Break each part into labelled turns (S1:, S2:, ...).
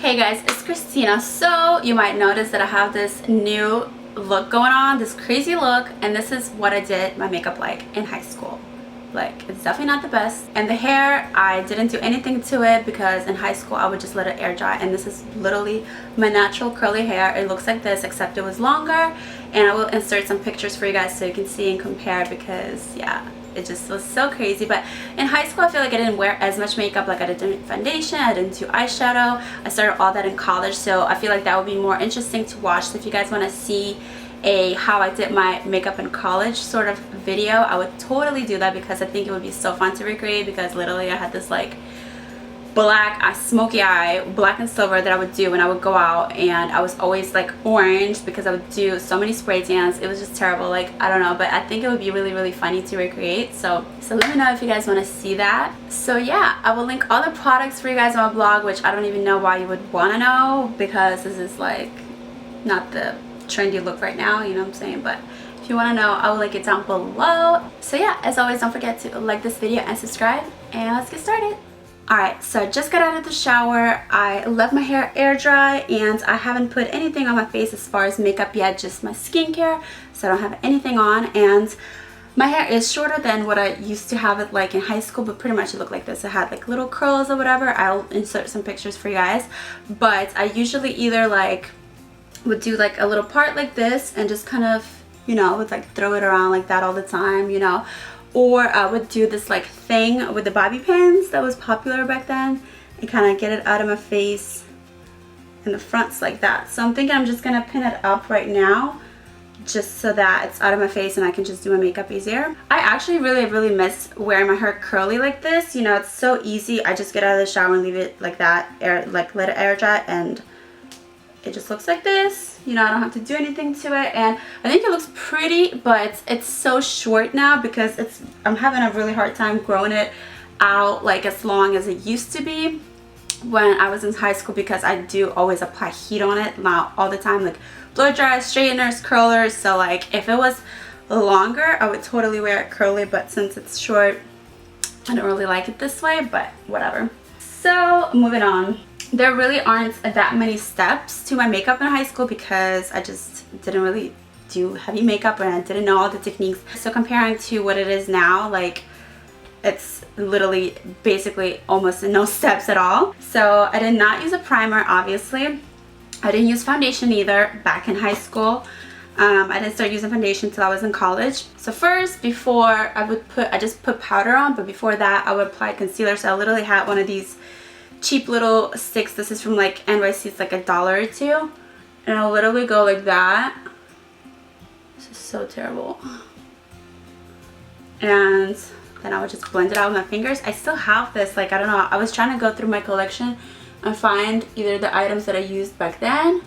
S1: Hey guys, it's Christina. So you might notice that I have this new look going on, this crazy look, and this is what I did my makeup like in high school. Like, it's definitely not the best. And the hair, I didn't do anything to it because in high school I would just let it air dry, and this is literally my natural curly hair. It looks like this except it was longer, and I will insert some pictures for you guys so you can see and compare because yeah, it just was so crazy. But in high school I feel like I didn't wear as much makeup. Like, I didn't do foundation, I didn't do eyeshadow. I started all that in college, so I feel like that would be more interesting to watch. So if you guys want to see a how I did my makeup in college sort of video, I would totally do that because I think it would be so fun to recreate, because literally I had this like black smoky eye, black and silver, that I would do when I would go out, and I was always like orange because I would do so many spray tans. It was just terrible. Like, I don't know, but I think it would be really funny to recreate. So let me know if you guys want to see that. So yeah, I will link all the products for you guys on my blog, which I don't even know why you would want to know because this is like not the trendy look right now, you know what I'm saying? But if you want to know, I will link it down below. So yeah, as always, don't forget to like this video and subscribe, and let's get started. Alright, so I just got out of the shower. I left my hair air dry, and I haven't put anything on my face as far as makeup yet, just my skincare, so I don't have anything on. And my hair is shorter than what I used to have it like in high school, but pretty much it looked like this. I had like little curls or whatever. I'll insert some pictures for you guys, but I usually either like would do like a little part like this and just kind of, you know, would like throw it around like that all the time, you know, or I would do this like thing with the bobby pins that was popular back then and kind of get it out of my face in the fronts like that. So I'm thinking I'm just gonna pin it up right now just so that it's out of my face and I can just do my makeup easier. I actually really miss wearing my hair curly like this. You know, it's so easy. I just get out of the shower and leave it like that, let it air dry, and it just looks like this. You know, I don't have to do anything to it, and I think it looks pretty, but it's so short now because I'm having a really hard time growing it out like as long as it used to be when I was in high school, because I do always apply heat on it now all the time, like blow dry, straighteners, curlers. So like if it was longer I would totally wear it curly, but since it's short I don't really like it this way, but whatever. So moving on. There really aren't that many steps to my makeup in high school because I just didn't really do heavy makeup and I didn't know all the techniques. So comparing to what it is now, like it's literally basically almost no steps at all. So I did not use a primer, obviously. I didn't use foundation either back in high school. I didn't start using foundation until I was in college. So first, before I just put powder on, but before that I would apply concealer. So I literally had one of these cheap little sticks. This is from like NYC. It's like $1 or $2, and I'll literally go like that. This is so terrible. And then I would just blend it out with my fingers. I still have this, like, I don't know, I was trying to go through my collection and find either the items that I used back then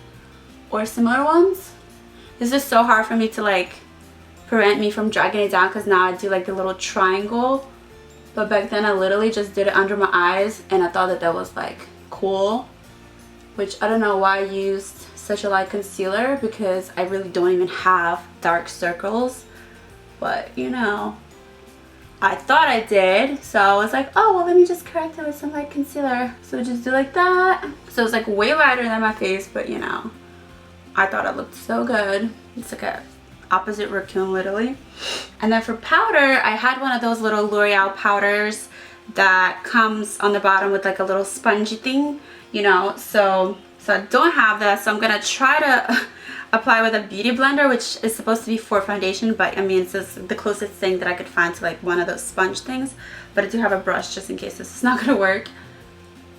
S1: or similar ones. This is so hard for me to like prevent me from dragging it down because now I do like the little triangle. But back then I literally just did it under my eyes, and I thought that that was like cool, which I don't know why I used such a light concealer because I really don't even have dark circles. But you know, I thought I did, so I was like, oh well, let me just correct it with some light concealer. So just do like that. So it's like way lighter than my face, but you know, I thought it looked so good. It's like a opposite raccoon literally. And then for powder, I had one of those little L'Oreal powders that comes on the bottom with like a little spongy thing, you know, so I don't have that. So I'm gonna try to apply with a beauty blender, which is supposed to be for foundation, but I mean it's just the closest thing that I could find to like one of those sponge things. But I do have a brush just in case this is not gonna work.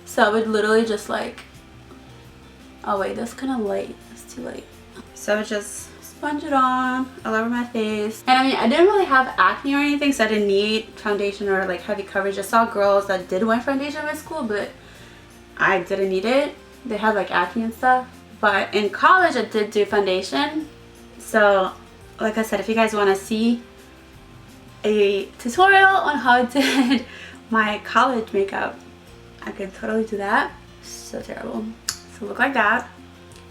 S1: So I would literally just like, oh wait, that's kind of light, that's too light. So I would just sponge it on all over my face. And I mean, I didn't really have acne or anything, so I didn't need foundation or like heavy coverage. I saw girls that did wear foundation in school, but I didn't need it. They had like acne and stuff. But in college I did do foundation. So like I said, if you guys want to see a tutorial on how I did my college makeup, I could totally do that. So terrible. So look like that.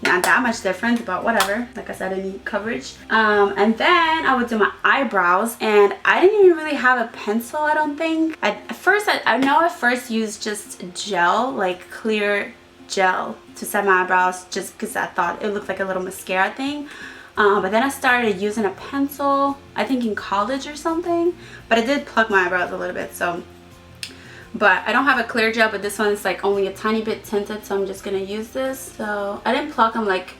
S1: Not that much different, but whatever. Like I said, I need coverage. And then I would do my eyebrows, and I didn't even really have a pencil, I don't think. I know I first used just gel, like clear gel to set my eyebrows just because I thought it looked like a little mascara thing. But then I started using a pencil, I think in college or something. But I did pluck my eyebrows a little bit, so. But I don't have a clear gel, but this one is like only a tiny bit tinted, so I'm just gonna use this. So I didn't pluck them like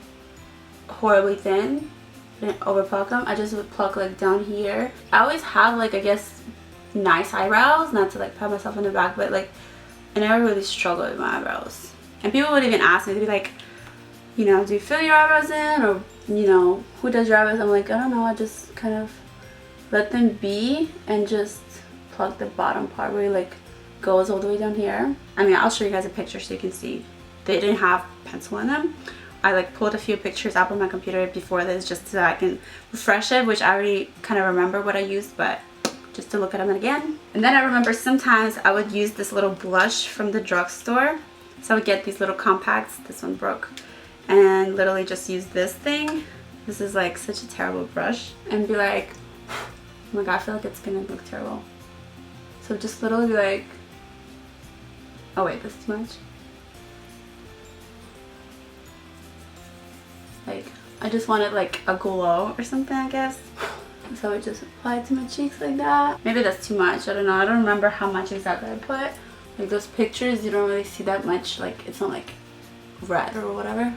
S1: horribly thin. I didn't over pluck them. I just would pluck like down here. I always have like, I guess, nice eyebrows, not to like pat myself on the back, but like I never really struggled with my eyebrows. And people would even ask me, they'd be like, you know, do you fill your eyebrows in, or you know, who does your eyebrows? I'm like, I don't know, I just kind of let them be and just pluck the bottom part where it like goes all the way down here. I mean, I'll show you guys a picture so you can see. They didn't have pencil in them. I like pulled a few pictures up on my computer before this just so I can refresh it, which I already kind of remember what I used, but just to look at them again. And then I remember sometimes I would use this little blush from the drugstore. So I would get these little compacts. This one broke. And literally just use this thing. This is like such a terrible brush. And be like, oh my god, I feel like it's gonna look terrible. So just literally be like, oh wait, this is too much. Like, I just wanted like a glow or something, I guess. So I just apply it to my cheeks like that. Maybe that's too much, I don't know. I don't remember how much exactly I put. Like those pictures, you don't really see that much. Like, it's not like red or whatever.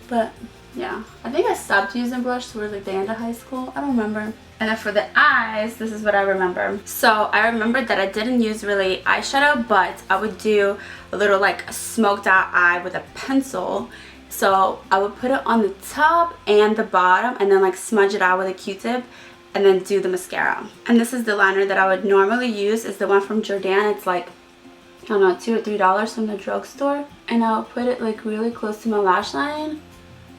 S1: But yeah, I think I stopped using blush towards like the end of high school. I don't remember. And then for the eyes, this is what I remember. So I remember that I didn't use really eyeshadow, but I would do a little like smoked out eye with a pencil. So I would put it on the top and the bottom and then like smudge it out with a Q-tip and then do the mascara. And this is the liner that I would normally use. It's the one from Jordan. It's like, I don't know, $2 or $3 from the drugstore. And I'll put it like really close to my lash line,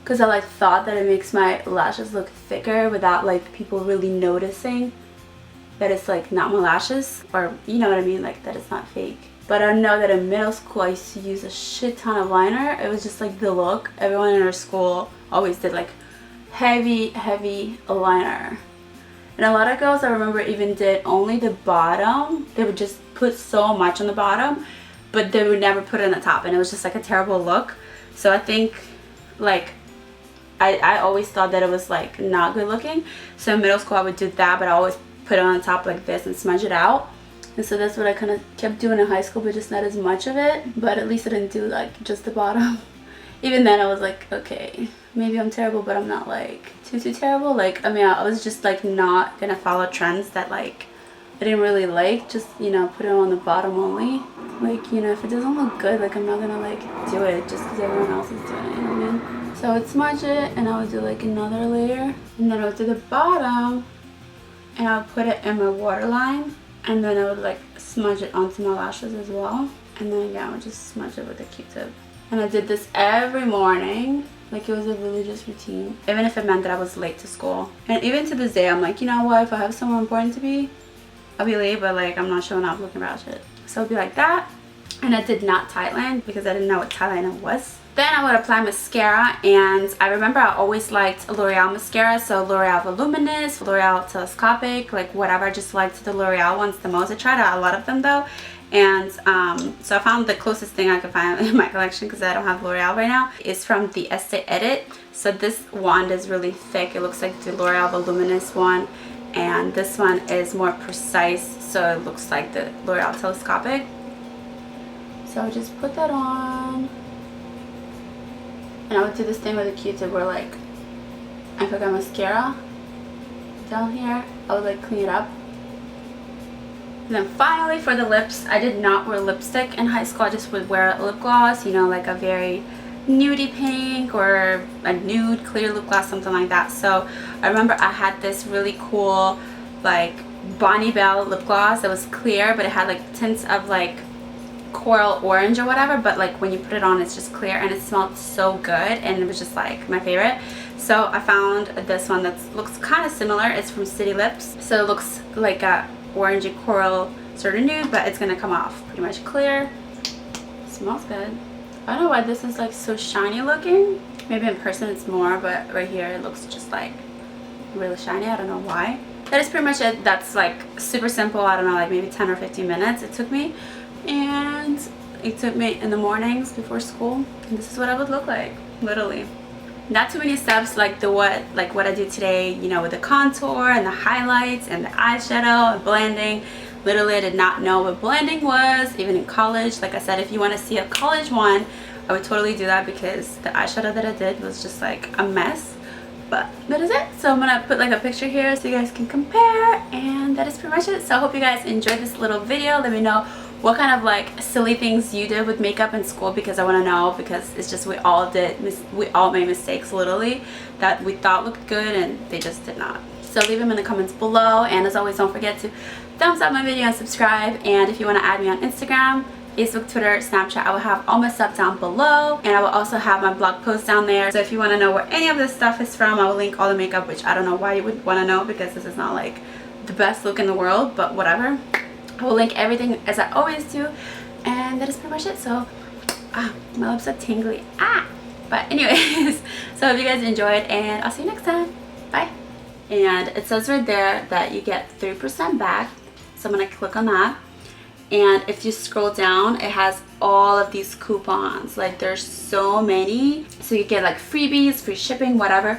S1: because I like thought that it makes my lashes look thicker without like people really noticing that it's like not my lashes, or you know what I mean, like that it's not fake. But I know that in middle school I used to use a shit ton of liner. It was just like the look. Everyone in our school always did like heavy liner. And a lot of girls I remember even did only the bottom. They would just put so much on the bottom, but they would never put it on the top, and it was just like a terrible look. So I think like I always thought that it was like not good looking. So in middle school I would do that, but I always put it on the top like this and smudge it out. And so that's what I kind of kept doing in high school, but just not as much of it. But at least I didn't do like just the bottom. Even then I was like, okay, maybe I'm terrible, but I'm not like too terrible. Like, I mean, I was just like not gonna follow trends that like I didn't really like. Just, you know, put it on the bottom only. Like, you know, if it doesn't look good, like I'm not gonna like do it just because everyone else is doing it, you know what I mean? So I would smudge it and I would do like another layer, and then I would do the bottom and I would put it in my waterline, and then I would like smudge it onto my lashes as well. And then again, I would just smudge it with a Q-tip. And I did this every morning. Like, it was a religious routine, even if it meant that I was late to school. And even to this day, I'm like, you know what, if I have somewhere important to be, I'll be late, but like I'm not showing up looking ratchet. So it'd be like that. And I did not tightline because I didn't know what tightline was. Then I would apply mascara, and I remember I always liked L'Oreal mascara, so L'Oreal Voluminous, L'Oreal Telescopic, like whatever. I just liked the L'Oreal ones the most. I tried out a lot of them though, and so I found the closest thing I could find in my collection, because I don't have L'Oreal right now, is from the Estee Edit. So this wand is really thick. It looks like the L'Oreal Voluminous one, and this one is more precise, so it looks like the L'Oreal Telescopic. So I would just put that on. And I would do this thing with a Q-tip where like I put my mascara down here. I would like clean it up. And then finally for the lips, I did not wear lipstick in high school. I just would wear a lip gloss, you know, like a very nudie pink or a nude clear lip gloss, something like that. So I remember I had this really cool like Bonnie Bell lip gloss that was clear, but it had like tints of like coral orange or whatever, but like when you put it on it's just clear, and it smelled so good, and it was just like my favorite. So I found this one that looks kind of similar. It's from City Lips, so it looks like a orangey coral sort of nude, but it's gonna come off pretty much clear. Smells good. I don't know why this is like so shiny looking. Maybe in person it's more, but right here it looks just like really shiny. I don't know why. That is pretty much it. That's like super simple. I don't know, like maybe 10 or 15 minutes it took me. And it took me in the mornings before school, and this is what I would look like, literally. Not too many steps like what I do today, you know, with the contour and the highlights and the eyeshadow and blending. Literally, I did not know what blending was, even in college. Like I said, if you want to see a college one, I would totally do that, because the eyeshadow that I did was just like a mess. But that is it. So I'm gonna put like a picture here so you guys can compare, and that is pretty much it. So I hope you guys enjoyed this little video. Let me know what kind of like silly things you did with makeup in school, because I want to know, because it's just we all made mistakes literally that we thought looked good and they just did not. So leave them in the comments below, and as always, don't forget to thumbs up my video and subscribe. And if you want to add me on Instagram, Facebook, Twitter, Snapchat, I will have all my stuff down below, and I will also have my blog post down there. So if you want to know where any of this stuff is from, I will link all the makeup, which I don't know why you would want to know, because this is not like the best look in the world, but whatever. I will link everything as I always do, and that is pretty much it. So my lips are tingly, but anyways, so I hope you guys enjoyed, and I'll see you next time. Bye. And it says right there that you get 3% back, so I'm gonna click on that. And if you scroll down, it has all of these coupons. Like, there's so many. So you get like freebies, free shipping, whatever.